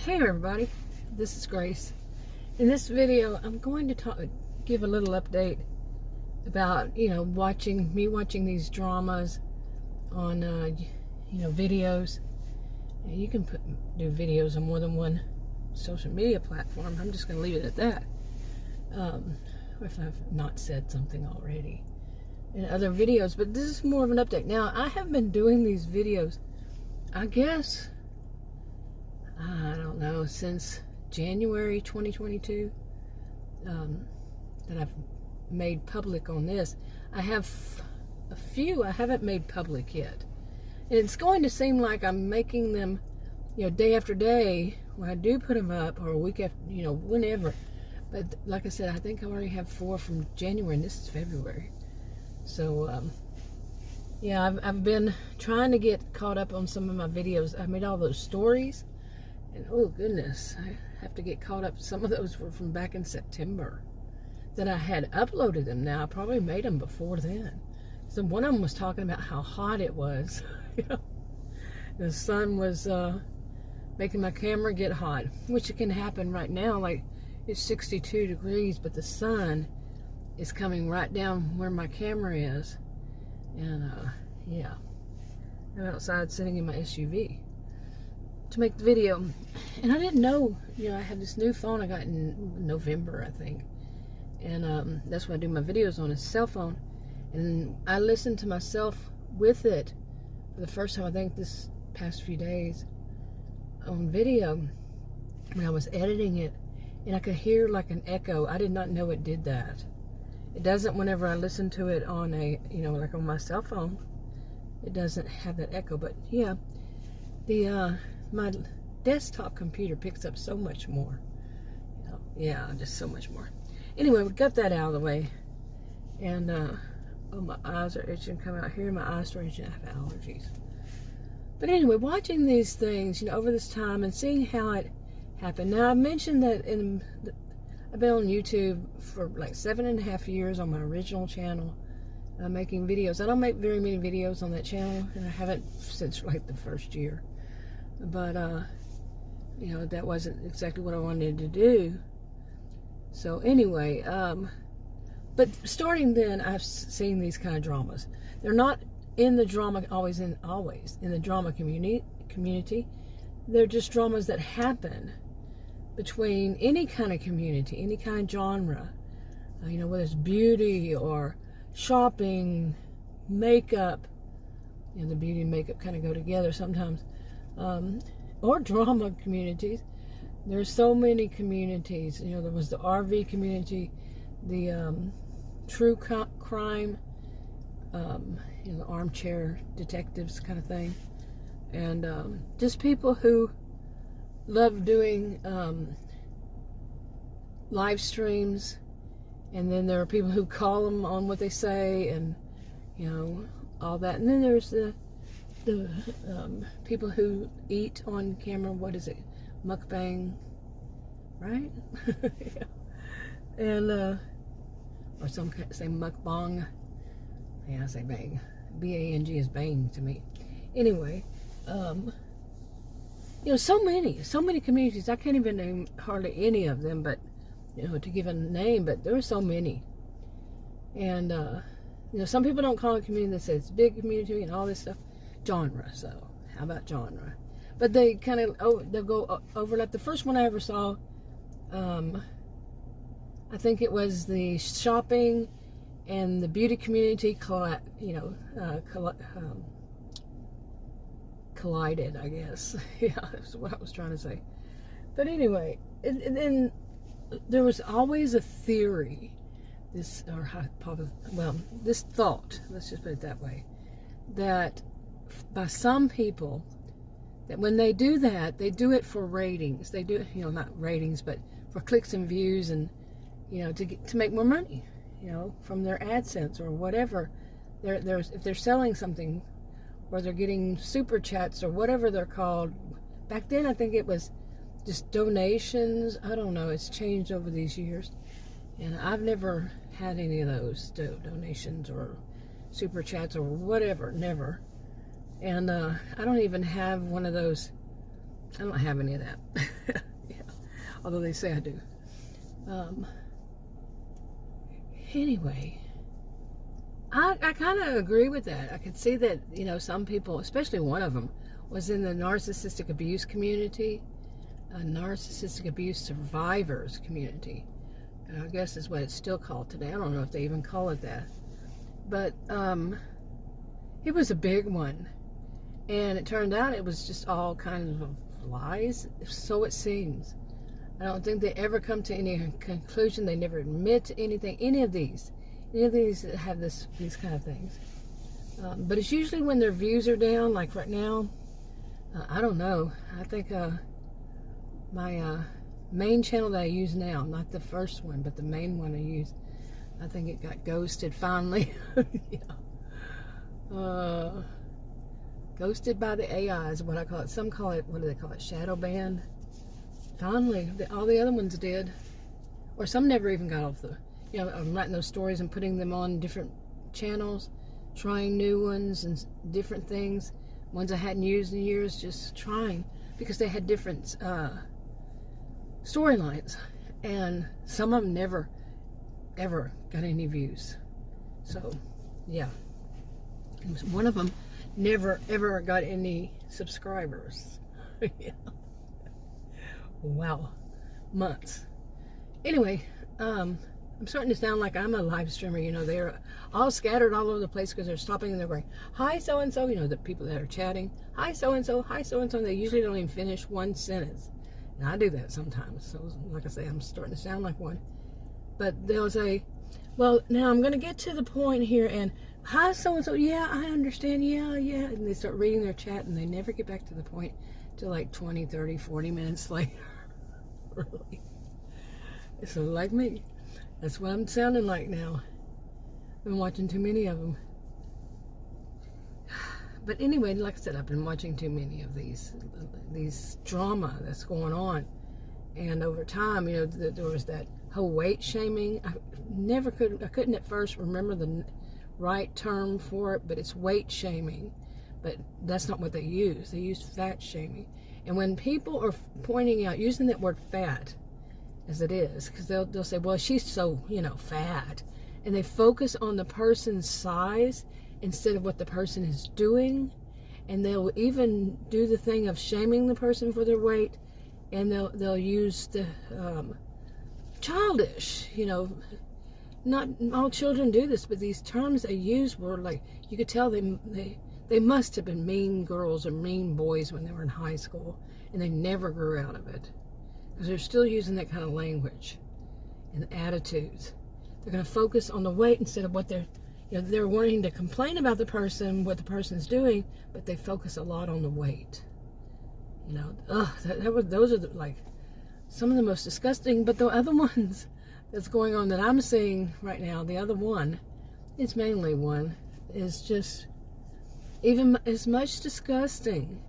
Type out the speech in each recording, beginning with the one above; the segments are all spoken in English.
Hey everybody, this is Grace. In this video, I'm going to give a little update about, watching these dramas on, videos. You can do videos on more than one social media platform. I'm just going to leave it at that. If I've not said something already in other videos, but this is more of an update. Now, I have been doing these videos, I guess, I don't know, since January 2022 that I've made public on this. I have a few I haven't made public yet. And it's going to seem like I'm making them, day after day when I do put them up, or a week after, whenever. But like I said, I think I already have 4 from January, and this is February. So, yeah, I've been trying to get caught up on some of my videos. I made all those stories. And oh goodness, I have to get caught up. Some of those were from back in September that I had uploaded them. Now, I probably made them before then. So one of them was talking about how hot it was. The sun was making my camera get hot, which can happen right now. Like, it's 62 degrees, but the sun is coming right down where my camera is. And yeah, I'm outside sitting in my SUV to make the video. And I didn't know, I had this new phone I got in November, I think. And that's what I do my videos on, is a cell phone. And I listened to myself with it for the first time, I think this past few days, on video when I was editing it. And I could hear like an echo. I did not know it did that. It doesn't whenever I listen to it on a, like on my cell phone. It doesn't have that echo. But yeah, my desktop computer picks up so much more. Yeah, just so much more. Anyway, we got that out of the way. And, oh, my eyes are itching, come out here. My eyes are itching. I have allergies. But anyway, watching these things, over this time and seeing how it happened. Now, I mentioned that I've been on YouTube for like 7.5 years on my original channel, making videos. I don't make very many videos on that channel, and I haven't since like the first year. But, that wasn't exactly what I wanted to do. So anyway, but starting then, I've seen these kind of dramas. They're not in the drama, always in the drama community. They're just dramas that happen between any kind of community, any kind of genre. Whether it's beauty or shopping, makeup. The beauty and makeup kind of go together sometimes. Or drama communities. There's so many communities. There was the RV community, the true crime, the armchair detectives kind of thing, and just people who love doing live streams. And then there are people who call them on what they say, and all that. And then there's the people who eat on camera. What is it? Mukbang, right? Yeah. And or some say mukbang. Yeah, I say bang. B-A-N-G is bang to me. Anyway, so many communities. I can't even name hardly any of them, but to give a name. But there are so many. And some people don't call it a community. They say it's a big community and all this stuff. Genre. So how about genre? But they kind of they'll go overlap. The first one I ever saw, I think it was the shopping and the beauty community collided, I guess. Yeah, that's what I was trying to say. But anyway, and then there was always a theory, this thought, let's just put it that way, that by some people, that when they do that, they do it for ratings. They do it, not ratings, but for clicks and views, and to make more money, from their AdSense or whatever. If they're selling something, or they're getting super chats or whatever they're called. Back then, I think it was just donations. I don't know. It's changed over these years, and I've never had any of those donations or super chats or whatever. Never. And I don't even have one of those I don't have any of that. Yeah. Although they say I do. Anyway, I kind of agree with that. I could see that, you know, some people, especially one of them, was in the narcissistic abuse community, a narcissistic abuse survivors community. And I guess is what it's still called today. I don't know if they even call it that. But it was a big one. And it turned out it was just all kinds of lies. So it seems. I don't think they ever come to any conclusion. They never admit to anything. Any of these that have these kind of things. But it's usually when their views are down, like right now. I don't know. I think my main channel that I use now, not the first one, but the main one I use, I think it got ghosted finally. Yeah. Ghosted by the AI is what I call it. Some call it, what do they call it? Shadow banned. Finally, all the other ones did. Or some never even got off the, you know, I'm writing those stories and putting them on different channels, trying new ones and different things. Ones I hadn't used in years, just trying, because they had different storylines. And some of them never, ever got any views. So, yeah. One of them never, ever got any subscribers. Yeah. Wow. Months. Anyway, I'm starting to sound like I'm a live streamer. You know, they're all scattered all over the place because they're stopping and they're going, hi, so-and-so. You know, the people that are chatting. Hi, so-and-so. Hi, so-and-so. They usually don't even finish one sentence. And I do that sometimes. So, like I say, I'm starting to sound like one. But they'll say, well, now I'm going to get to the point here. And, hi, so-and-so. Yeah, I understand. Yeah. And they start reading their chat and they never get back to the point till like 20, 30, 40 minutes later. Really. So like me. That's what I'm sounding like now. I've been watching too many of them. But anyway, like I said, I've been watching too many of these drama that's going on. And over time, you know, there was that whole weight shaming. I couldn't at first remember the right term for it, but it's weight shaming. But that's not what they use. They use fat shaming. And when people are pointing out, using that word fat, as it is, because they'll say, well, she's so, you know, fat. And they focus on the person's size instead of what the person is doing. And they'll even do the thing of shaming the person for their weight. And they'll use the childish, you know, not all children do this, but these terms they use were like, you could tell they must have been mean girls or mean boys when they were in high school, and they never grew out of it. Because they're still using that kind of language and attitudes. They're going to focus on the weight instead of what they're wanting to complain about the person, what the person's doing, but they focus a lot on the weight. You know, those are like some of the most disgusting, but the other ones that's going on that I'm seeing right now, the other one, it's mainly one, is just even as much disgusting.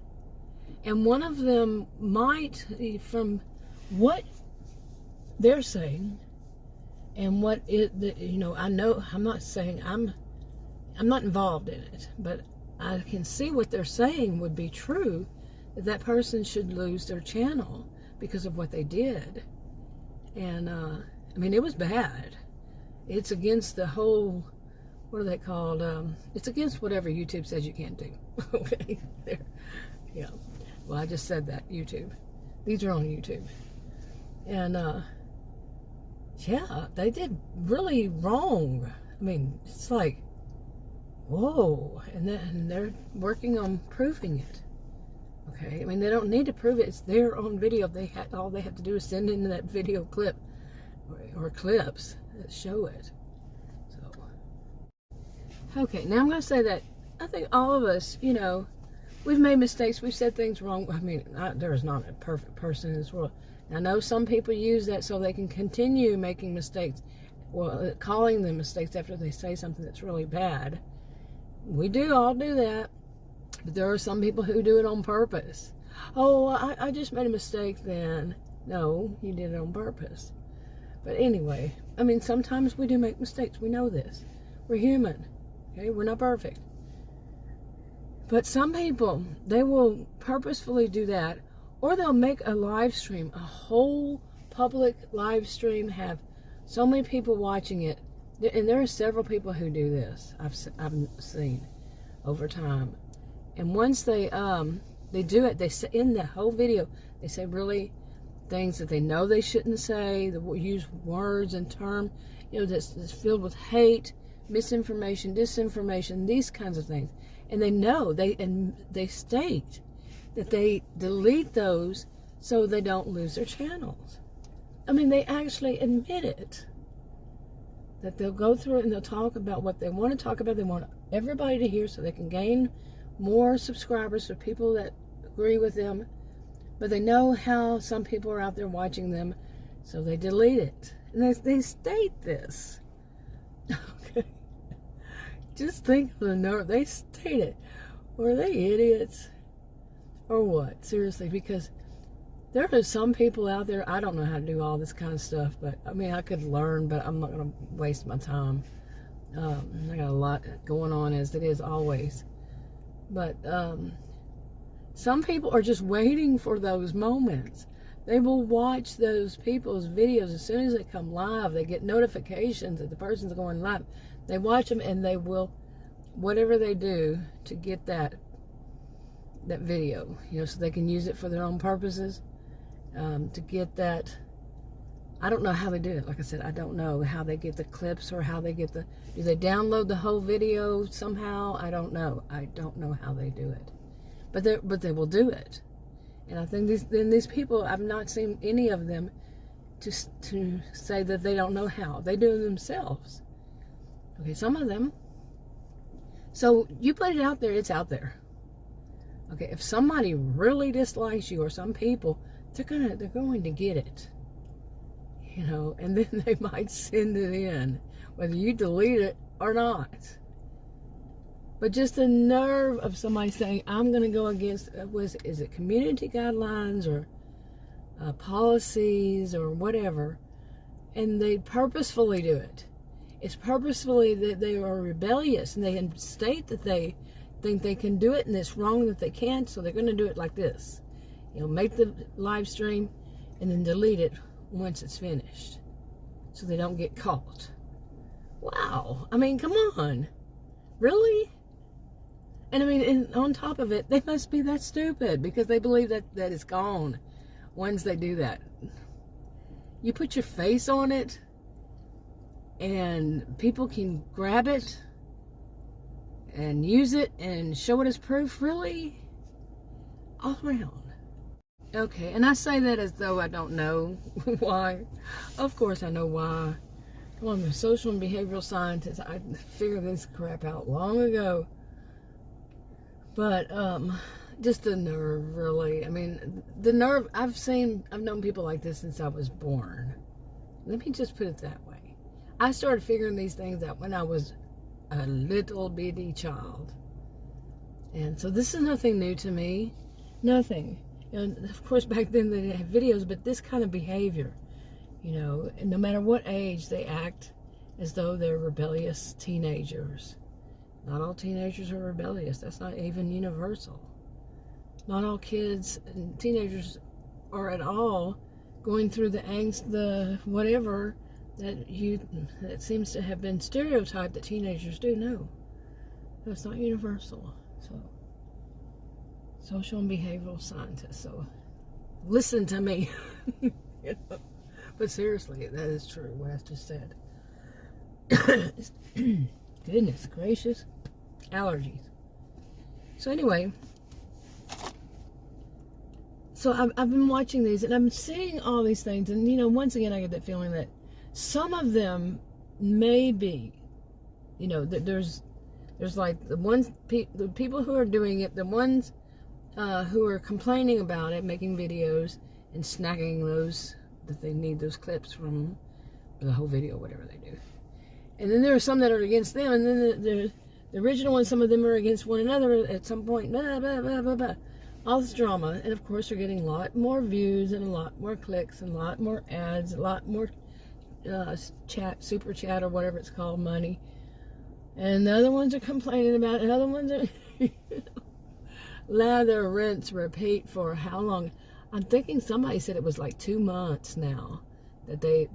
And one of them might, from what they're saying and what it, you know, I know, I'm not saying I'm not involved in it, but I can see what they're saying would be true, that person should lose their channel because of what they did. And I mean, it was bad. It's against the whole, what are they called? It's against whatever YouTube says you can't do. Okay, there. Yeah. Well, I just said that, YouTube. These are on YouTube. And yeah, they did really wrong. I mean, it's like, whoa. And they're working on proving it. Okay, I mean, they don't need to prove it. It's their own video. All they have to do is send in that video clip or clips that show it. So, okay, now I'm going to say that I think all of us, you know, we've made mistakes. We've said things wrong. I mean, there is not a perfect person in this world. I know some people use that so they can continue making mistakes, well, calling them mistakes after they say something that's really bad. We all do that. But there are some people who do it on purpose. Oh, I just made a mistake then. No, you did it on purpose. But anyway, I mean, sometimes we do make mistakes. We know this. We're human. Okay, we're not perfect. But some people, they will purposefully do that, Or they'll make a live stream, a whole public live stream, have so many people watching it. And there are several people who do this. I've seen over time. And once they do it, they say in the whole video, they say really things that they know they shouldn't say. They use words and terms, that's filled with hate, misinformation, disinformation, these kinds of things. And they know, they state that they delete those so they don't lose their channels. I mean, they actually admit it. That they'll go through it and they'll talk about what they want to talk about. They want everybody to hear so they can gain more subscribers for people that agree with them. But they know how some people are out there watching them, so they delete it. And they state this. Okay. Just think of the nerve. They state it. Were they idiots? Or what? Seriously, because there are some people out there, I don't know how to do all this kind of stuff, but I mean, I could learn, but I'm not going to waste my time. I got a lot going on as it is always. But some people are just waiting for those moments. They will watch those people's videos as soon as they come live. They get notifications that the person's going live. They watch them and they will, whatever they do to get that video, so they can use it for their own purposes, to get that. I don't know how they do it. Like I said, I don't know how they get the clips or how they get do they download the whole video somehow? I don't know. I don't know how they do it. But they will do it. And I think these people, I've not seen any of them to say that they don't know how. They do it themselves. Okay, some of them. So you put it out there, it's out there. Okay, if somebody really dislikes you, or some people, they're going to get it. And then they might send it in, whether you delete it or not. But just the nerve of somebody saying, I'm going to go against, is it community guidelines or policies or whatever, and they purposefully do it. It's purposefully that they are rebellious, and they state that they think they can do it, and it's wrong that they can't, so they're going to do it like this. Make the live stream and then delete it once it's finished, so they don't get caught. Wow. I mean, come on. Really? And I mean, and on top of it, they must be that stupid because they believe that it's gone once they do that. You put your face on it and people can grab it and use it and show it as proof. Really? All around. Okay, and I say that as though I don't know why. Of course I know why. Come on, I'm a social and behavioral scientist. I figured this crap out long ago. But just the nerve, really. I mean, the nerve. I've known people like this since I was born. Let me just put it that way. I started figuring these things out when I was a little bitty child. And so this is nothing new to me. Nothing. And of course, back then they didn't have videos, but this kind of behavior, and no matter what age, they act as though they're rebellious teenagers. Not all teenagers are rebellious. That's not even universal. Not all kids and teenagers are at all going through the angst, the whatever that seems to have been stereotyped that teenagers do. No, that's not universal. So, social and behavioral scientists. So, listen to me. But seriously, that is true. What I just said. Goodness gracious, allergies. So anyway, so I've been watching these and I'm seeing all these things, and once again I get that feeling that some of them may be, there's like the people who are doing it, the ones who are complaining about it, making videos and snagging those that they need those clips from, or the whole video, whatever they do. And then there are some that are against them, and then the original ones, some of them are against one another at some point, blah, blah, blah, blah, blah. All this drama, and of course they're getting a lot more views, and a lot more clicks, and a lot more ads, a lot more super chat, or whatever it's called, money. And the other ones are complaining about it, and other ones are lather, rinse, repeat for how long? I'm thinking somebody said it was like 2 months now that they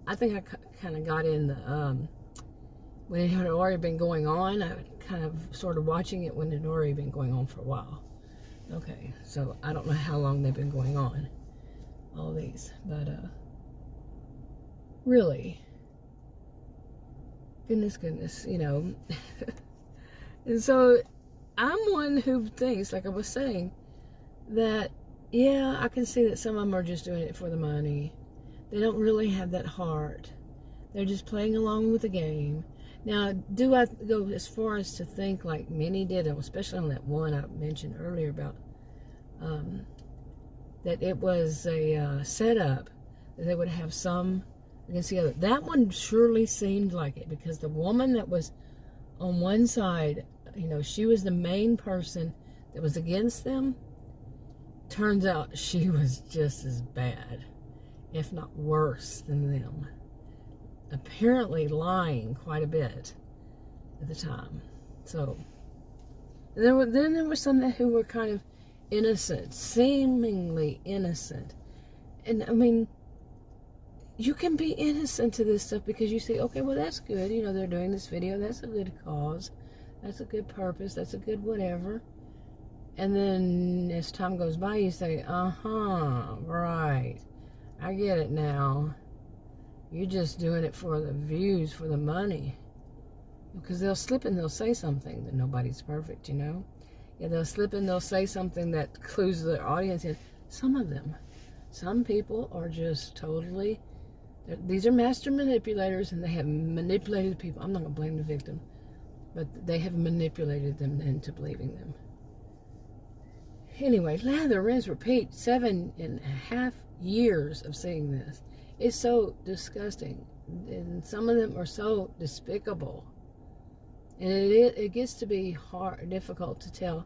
I think I kind of got in the when it had already been going on. I kind of started watching it when it had already been going on for a while. Okay, so I don't know how long they've been going on, all these, but really, goodness, you know. And so I'm one who thinks, like I was saying, that yeah, I can see that some of them are just doing it for the money. They don't really have that heart. They're just playing along with the game. Now, do I go as far as to think like many did, especially on that one I mentioned earlier about that it was a setup, that they would have some against the other. That one surely seemed like it, because the woman that was on one side, you know, she was the main person that was against them. Turns out she was just as bad, if not worse than them. Apparently lying quite a bit at the time. So, then there were some who were kind of innocent, seemingly innocent. And I mean, you can be innocent to this stuff because you say, okay, well, that's good. You know, they're doing this video. That's a good cause. That's a good purpose. That's a good whatever. And then as time goes by, you say, right. I get it now. You're just doing it for the views, for the money. Because they'll slip and they'll say something that nobody's perfect, you know? Yeah, they'll slip and they'll say something that clues their audience in. Some of them. Some people are just totally... These are master manipulators, and they have manipulated people. I'm not going to blame the victim, but they have manipulated them into believing them. Anyway, lather, rinse, repeat. 7.5 years of seeing this. It's so disgusting, and some of them are so despicable, and it gets to be difficult to tell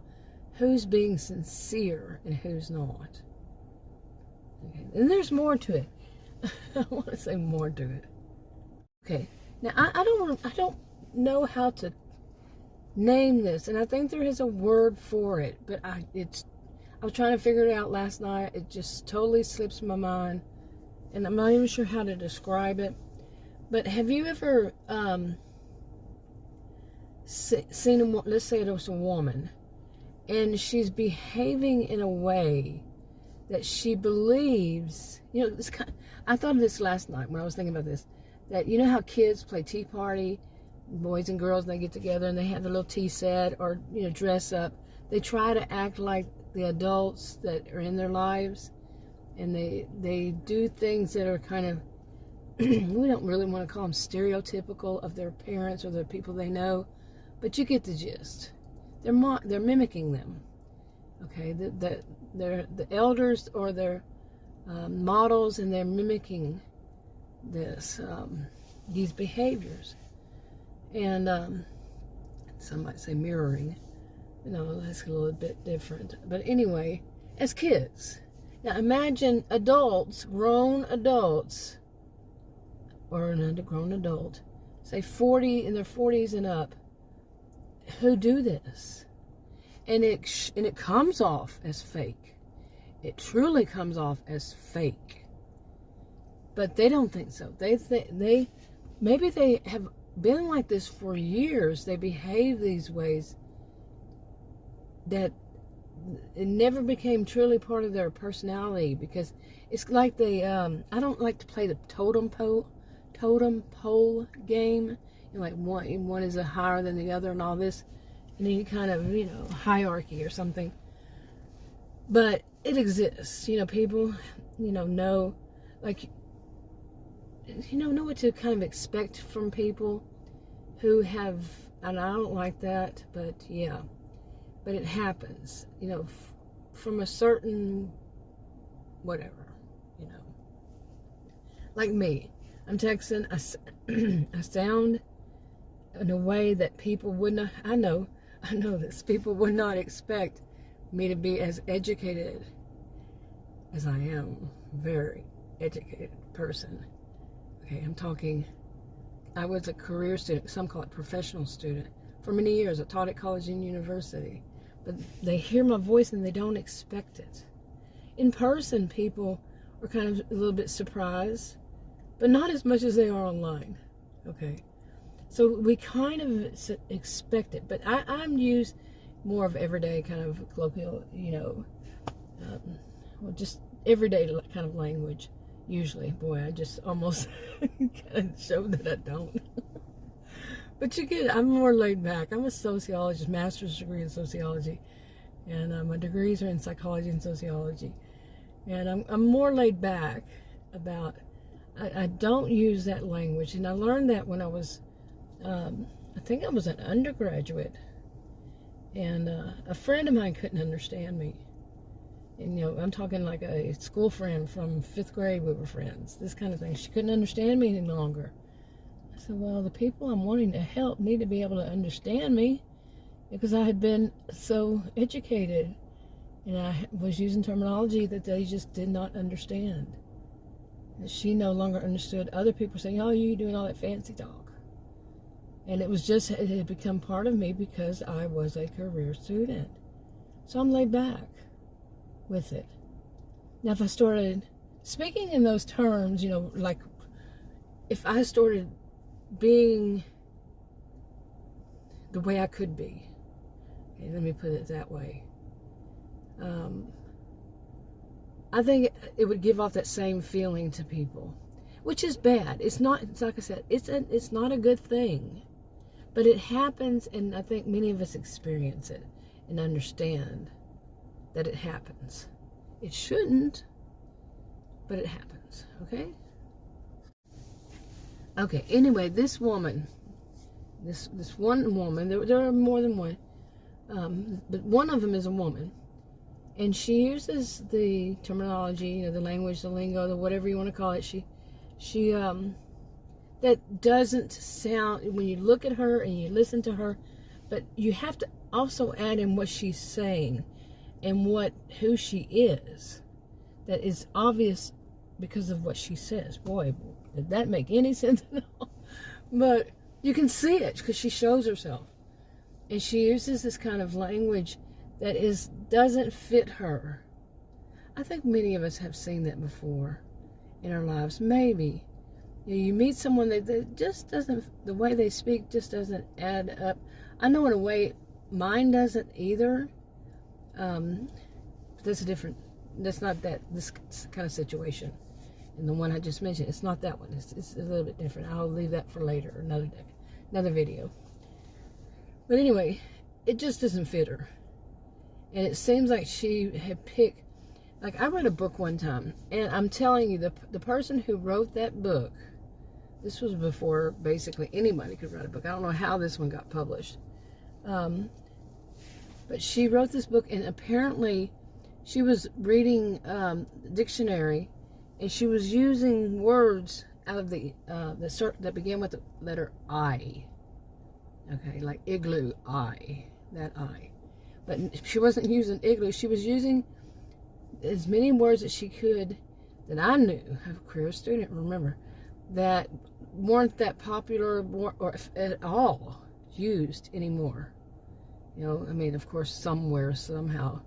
who's being sincere and who's not. Okay, and there's more to it. I want to say more to it. Okay, now I don't know how to name this, and I think there is a word for it, but I was trying to figure it out last night. It just totally slips my mind. And I'm not even sure how to describe it. But have you ever seen, let's say it was a woman, and she's behaving in a way that she believes, you know, I thought of this last night when I was thinking about this, that you know how kids play tea party, boys and girls, and they get together and they have a little tea set, or, you know, dress up. They try to act like the adults that are in their lives. And they do things that are kind of, we don't really want to call them stereotypical of their parents or the people they know, but you get the gist. They're mimicking them. Okay, they're the elders or their models, and they're mimicking these behaviors. And some might say mirroring. You know, that's a little bit different. But anyway, as kids. Now imagine adults, grown adults, or an grown adult, say 40, in their 40s and up, who do this. And it comes off as fake. It truly comes off as fake. But they don't think so. Maybe they have been like this for years. They behave these ways that it never became truly part of their personality, because it's like they I don't like to play the totem pole game, you know, like one is higher than the other and all this, and any kind of, you know, hierarchy or something. But it exists, you know. People, you know like, you know what to kind of expect from people who have, and I don't like that, but yeah. But it happens, you know, from a certain whatever, you know. Like me, I'm Texan. I sound in a way that people would not, I know this, people would not expect me to be as educated as I am. Very educated person. Okay, I'm talking, I was a career student, some call it professional student. For many years, I taught at college and university. But they hear my voice and they don't expect it. in person, people are kind of a little bit surprised, but not as much as they are online. Okay. So we kind of expect it, but I'm used more of everyday kind of colloquial, well, just everyday kind of language. Usually, boy, I just almost kind of show that I don't. But you get, I'm more laid back. I'm a sociologist, master's degree in sociology, and my degrees are in psychology and sociology. And I'm more laid back about. I don't use that language, and I learned that when I was, I think I was an undergraduate, and a friend of mine couldn't understand me. And, I'm talking like a school friend from 5th grade, we were friends, this kind of thing. She couldn't understand me any longer. I said, well, the people I'm wanting to help need to be able to understand me, because I had been so educated, and I was using terminology that they just did not understand. And she no longer understood other people saying, oh, you doing all that fancy talk. And it had become part of me because I was a career student. So I'm laid back with it. Now, if I started speaking in those terms, like if I started being the way I could be, okay, let me put it that way, I think it would give off that same feeling to people, which is bad. It's not, it's like I said, it's not a good thing, but it happens, and I think many of us experience it and understand that it happens. It shouldn't, but it happens, okay? Okay, anyway, this woman, this one woman, there are more than one, but one of them is a woman, and she uses the terminology, the language, the lingo, the whatever you want to call it. She that doesn't sound, when you look at her and you listen to her, but you have to also add in what she's saying and who she is. That is obvious because of what she says. Boy, did that make any sense at all? But you can see it because she shows herself, and she uses this kind of language that doesn't fit her. I think many of us have seen that before in our lives. Maybe you meet someone that just doesn't, the way they speak just doesn't add up. I know in a way mine doesn't either. That's not this kind of situation. And the one I just mentioned, it's not that one. It's a little bit different. I'll leave that for later, another video. But anyway, it just doesn't fit her. And it seems like she had picked, like I read a book one time, and I'm telling you, the person who wrote that book, this was before basically anybody could write a book. I don't know how this one got published. But she wrote this book, and apparently she was reading the dictionary, and she was using words out of that began with the letter I. Okay, like igloo, I, that I. But she wasn't using igloo. She was using as many words as she could that I knew, I'm a career student, remember, that weren't that popular or at all used anymore. I mean, of course, somewhere, somehow,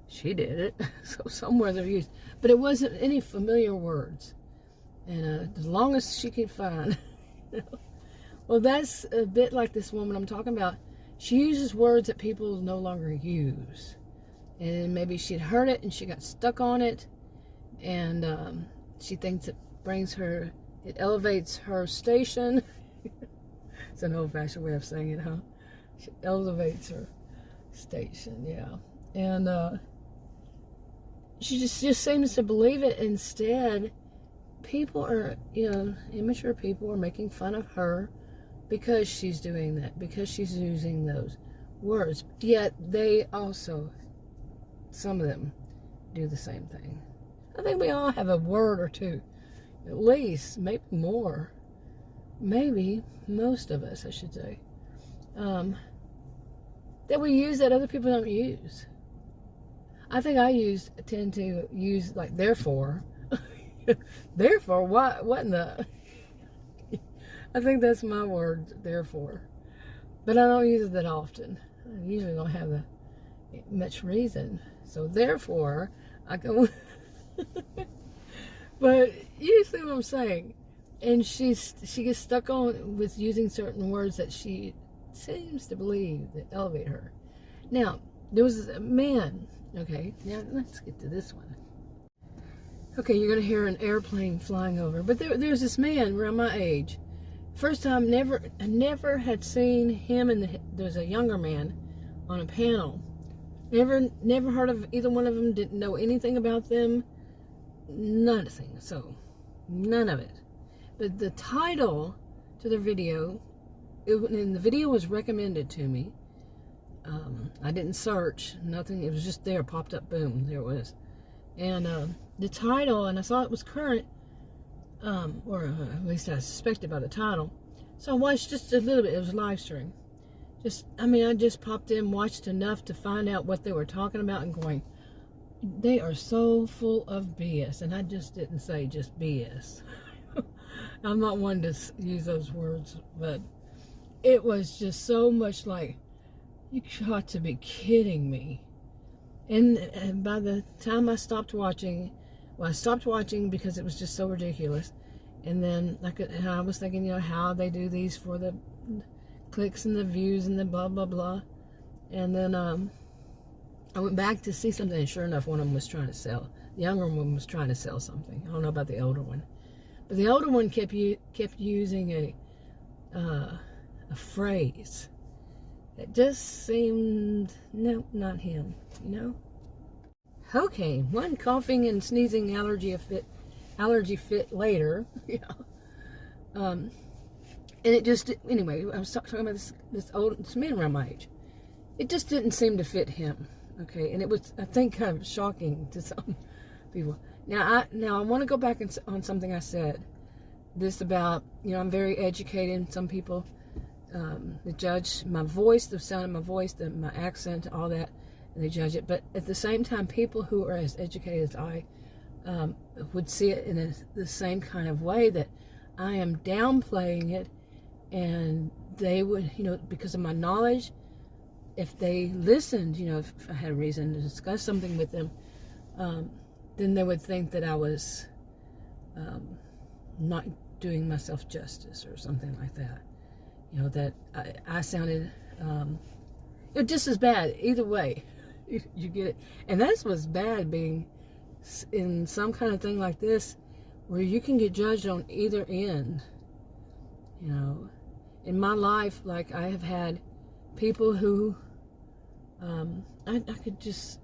she did it. So somewhere they're used. But it wasn't any familiar words. And as long as she could find. Well, that's a bit like this woman I'm talking about. She uses words that people no longer use. And maybe she'd heard it and she got stuck on it. And she thinks it elevates her station. It's an old-fashioned way of saying it, huh? She elevates her station, yeah. And she just seems to believe it. Instead, people are, immature people are making fun of her because she's doing that, because she's using those words. Yet they also, some of them, do the same thing. I think we all have a word or two, at least, maybe more. Maybe most of us, I should say. That we use that other people don't use. I think I tend to use like therefore. Therefore, what in the? I think that's my word, therefore. But I don't use it that often. I usually don't have much reason. So therefore, I go But you see what I'm saying? And she gets stuck on with using certain words that she seems to believe that elevate her. Now, there was a man. Okay, now let's get to this one. Okay, you're going to hear an airplane flying over. But there's this man around my age. First time, I never had seen him, and there's a younger man on a panel. Never heard of either one of them, didn't know anything about them. Nothing, so none of it. But the title to the video, and the video was recommended to me. I didn't search, nothing. It was just there, popped up, boom, there it was. And the title, and I saw it was current, or at least I suspected by the title. So I watched just a little bit. It was a live stream. I just popped in, watched enough to find out what they were talking about, and going, they are so full of BS. And I just didn't say just BS. I'm not one to use those words, but it was just so much like, you got to be kidding me. And by the time I stopped watching, I stopped watching because it was just so ridiculous. And then I was thinking, how they do these for the clicks and the views and the blah, blah, blah. And then I went back to see something, and sure enough, one of them was trying to sell. The younger one was trying to sell something. I don't know about the older one. But the older one kept using a phrase that just seemed, no, not him, Okay, one coughing and sneezing allergy fit later, and it just, anyway, I was talking about this man around my age. It just didn't seem to fit him, okay, and it was, I think, kind of shocking to some people. Now I want to go back on something I said, this about, I'm very educated. Some people, they judge my voice, the sound of my voice, my accent, all that, and they judge it. But at the same time, people who are as educated as I would see it in the same kind of way, that I am downplaying it, and they would, because of my knowledge, if they listened, if I had a reason to discuss something with them, then they would think that I was not doing myself justice or something like that. That I sounded just as bad. Either way, you get it. And that's what's bad, being in some kind of thing like this, where you can get judged on either end. In my life, like, I have had people who I could just,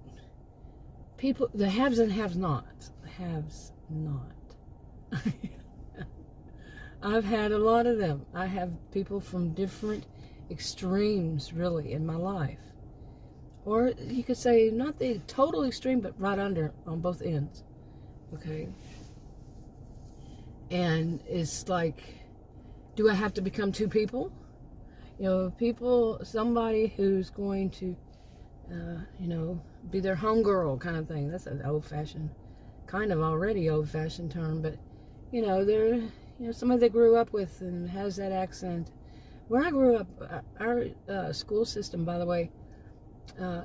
people, the haves and have nots. Haves not. I've had a lot of them. I have people from different extremes, really, in my life. Or you could say, not the total extreme, but right under, on both ends. Okay? And it's like, do I have to become two people? Somebody who's going to, be their homegirl kind of thing. That's an old-fashioned, kind of already old-fashioned term, but, they're, somebody they grew up with and has that accent. Where I grew up, our school system, by the way,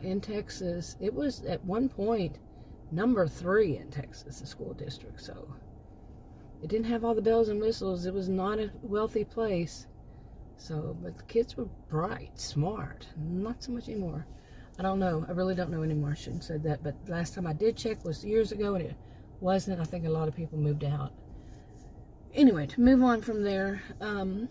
in Texas, it was at one point number 3 in Texas, the school district. So it didn't have all the bells and whistles. It was not a wealthy place. So, but the kids were bright, smart. Not so much anymore. I don't know. I really don't know anymore. I shouldn't have said that. But last time I did check was years ago, and it wasn't. I think a lot of people moved out. Anyway, to move on from there, then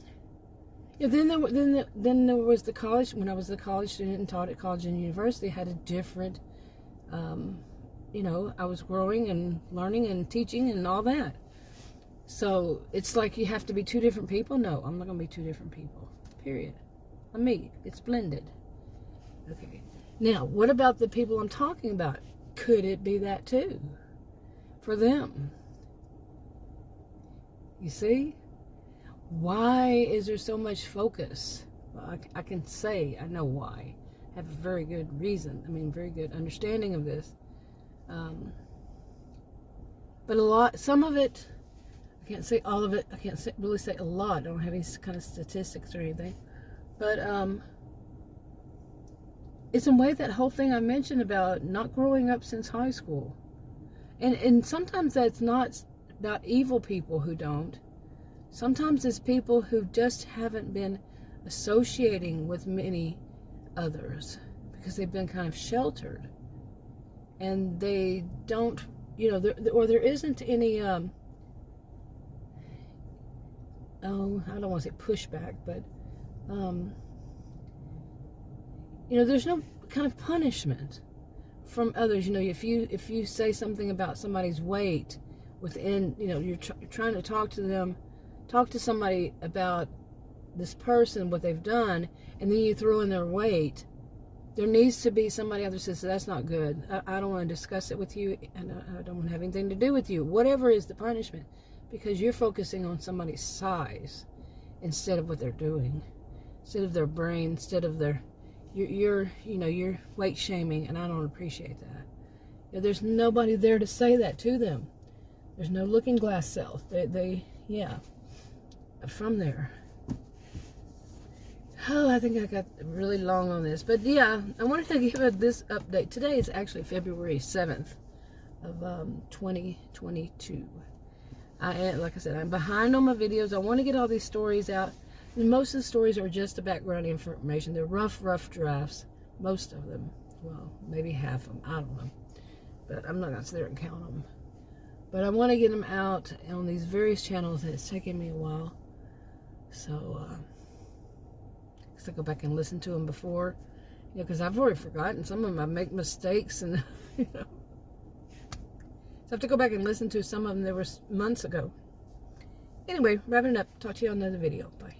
there was the college. When I was a college student and taught at college and university, I had a different, I was growing and learning and teaching and all that. So it's like you have to be two different people. No, I'm not going to be two different people. Period. I'm me. It's blended. Okay. Now, what about the people I'm talking about? Could it be that too? For them? You see? Why is there so much focus? Well, I can say I know why. I have a very good reason. Very good understanding of this. But some of it, I can't say all of it. I can't really say a lot. I don't have any kind of statistics or anything. But it's in a way that whole thing I mentioned about not growing up since high school. And sometimes that's not about evil people who don't. Sometimes it's people who just haven't been associating with many others because they've been kind of sheltered. And they don't, you know, there isn't any, I don't want to say pushback, but, you know, there's no kind of punishment from others. You know, if you say something about somebody's weight within, you know, you're trying to talk to somebody about this person, what they've done, and then you throw in their weight, there needs to be somebody out there says, that's not good. I don't want to discuss it with you, and I don't want to have anything to do with you. Whatever is the punishment, because you're focusing on somebody's size instead of what they're doing, instead of their brain, instead of their, you're weight shaming, and I don't appreciate that. You know, there's nobody there to say that to them. There's no looking glass self. Yeah, from there. Oh, I think I got really long on this. But yeah, I wanted to give this update. Today is actually February 7th of 2022. Like I said, I'm behind on my videos. I want to get all these stories out. And most of the stories are just the background information. They're rough drafts. Most of them. Well, maybe half of them. I don't know. But I'm not going to sit there and count them. But I want to get them out on these various channels, and it's taken me a while. So, I go back and listen to them before, you know, because I've already forgotten. Some of them I make mistakes, and you know, so I have to go back and listen to some of them that were months ago. Anyway, wrapping it up. Talk to you on another video. Bye.